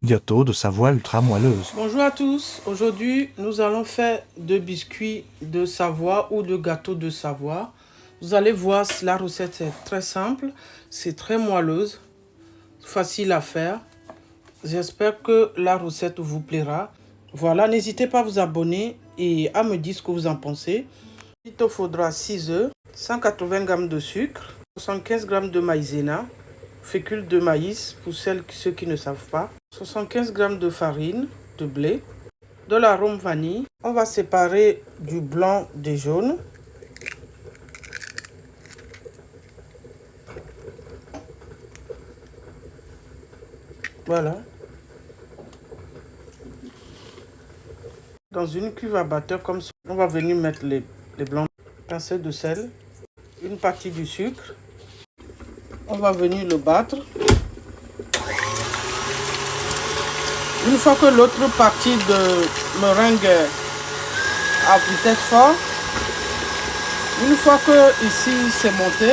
Gâteau de Savoie ultra moelleuse. Bonjour à tous, aujourd'hui nous allons faire de biscuits de Savoie ou de gâteau de Savoie. Vous allez voir, la recette est très simple, c'est très moelleuse, facile à faire. J'espère que la recette vous plaira. Voilà, n'hésitez pas à vous abonner et à me dire ce que vous en pensez. Il te faudra 6 œufs, 180 g de sucre, 75 g de maïzena, fécule de maïs pour ceux qui ne savent pas, 75 g de farine de blé, de l'arôme vanille. On va séparer du blanc des jaunes. Voilà. Dans une cuve à batteur comme ça, on va venir mettre les blancs, pincée de sel, une partie du sucre. On va venir le battre. Une fois que l'autre partie de meringue a peut-être fort, une fois que ici c'est monté,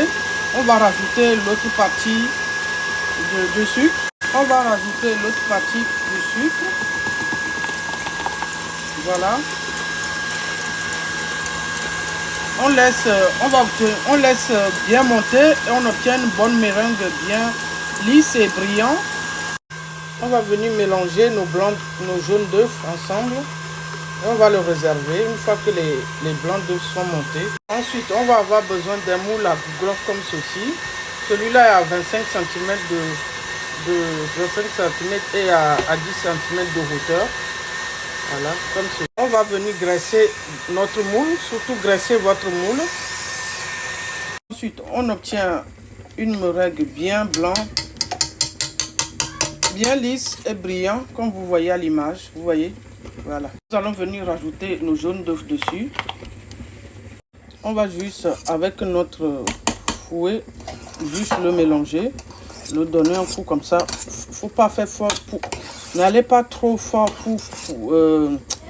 on va rajouter l'autre partie de sucre. On va rajouter l'autre partie du sucre. Voilà. On laisse bien monter et on obtient une bonne meringue bien lisse et brillante. On va venir mélanger nos jaunes d'œufs ensemble. Et on va le réserver une fois que les blancs d'œufs sont montés. Ensuite, on va avoir besoin d'un moule à gros comme ceci. Celui-là est à 25 cm de 25 cm et à 10 cm de hauteur. Voilà, comme ça. On va venir graisser notre moule, surtout graisser votre moule. Ensuite, on obtient une meringue bien blanche, bien lisse et brillant, comme vous voyez à l'image. Vous voyez, voilà. Nous allons venir rajouter nos jaunes d'œufs dessus. On va juste, avec notre fouet, juste le mélanger, le donner un coup comme ça. Faut pas faire fort n'allez pas trop fort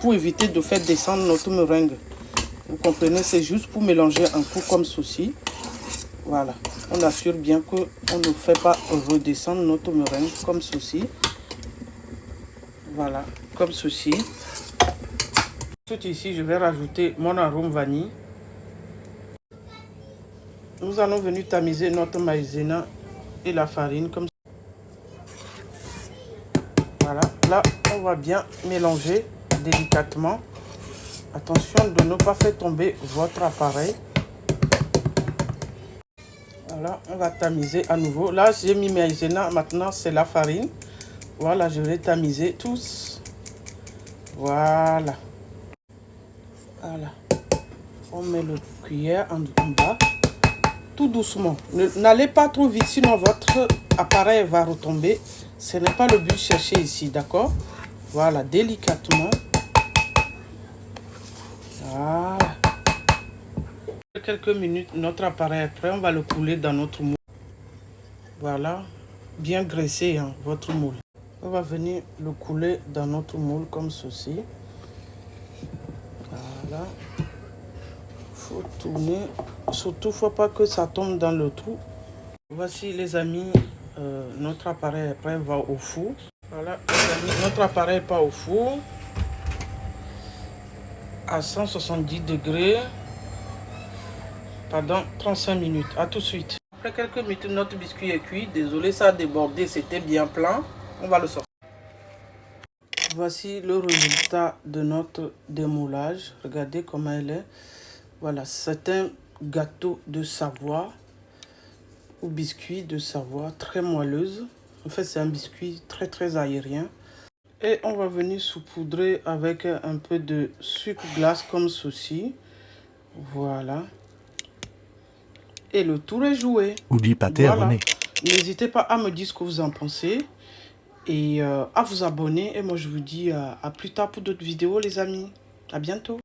pour éviter de faire descendre notre meringue. Vous comprenez, c'est juste pour mélanger un coup comme ceci. Voilà, on assure bien qu'on ne fait pas redescendre notre meringue comme ceci. Voilà, comme ceci. Tout ici, je vais rajouter mon arôme vanille. Nous allons venir tamiser notre maïzena et la farine comme ça. Voilà, là on va bien mélanger délicatement. Attention de ne pas faire tomber votre appareil. Voilà, on va tamiser à nouveau. Là j'ai mis maïzena, maintenant c'est la farine. Voilà, je vais tamiser tous. Voilà. Voilà. On met le cuillère en bas. Tout doucement. N'allez pas trop vite, sinon votre appareil va retomber. Ce n'est pas le but de chercher ici, d'accord? Voilà, délicatement. Voilà. Quelques minutes, notre appareil est prêt. On va le couler dans notre moule. Voilà, bien graissé, hein, votre moule. On va venir le couler dans notre moule comme ceci. Voilà. Faut tourner. Surtout, faut pas que ça tombe dans le trou. Voici les amis, notre appareil est prêt, va au four. Voilà, les amis, notre appareil part au four à 170 degrés pendant 35 minutes. À tout de suite. Après quelques minutes, notre biscuit est cuit. Désolé, ça a débordé, c'était bien plein. On va le sortir. Voici le résultat de notre démoulage. Regardez comment elle est. Voilà, c'est un gâteau de Savoie ou biscuit de Savoie, très moelleuse. En fait, c'est un biscuit très aérien. Et on va venir saupoudrer avec un peu de sucre glace comme ceci. Voilà. Et le tour est joué. Oublie pas tes abonnés. N'hésitez pas à me dire ce que vous en pensez. Et à vous abonner. Et moi, je vous dis à plus tard pour d'autres vidéos, les amis. À bientôt.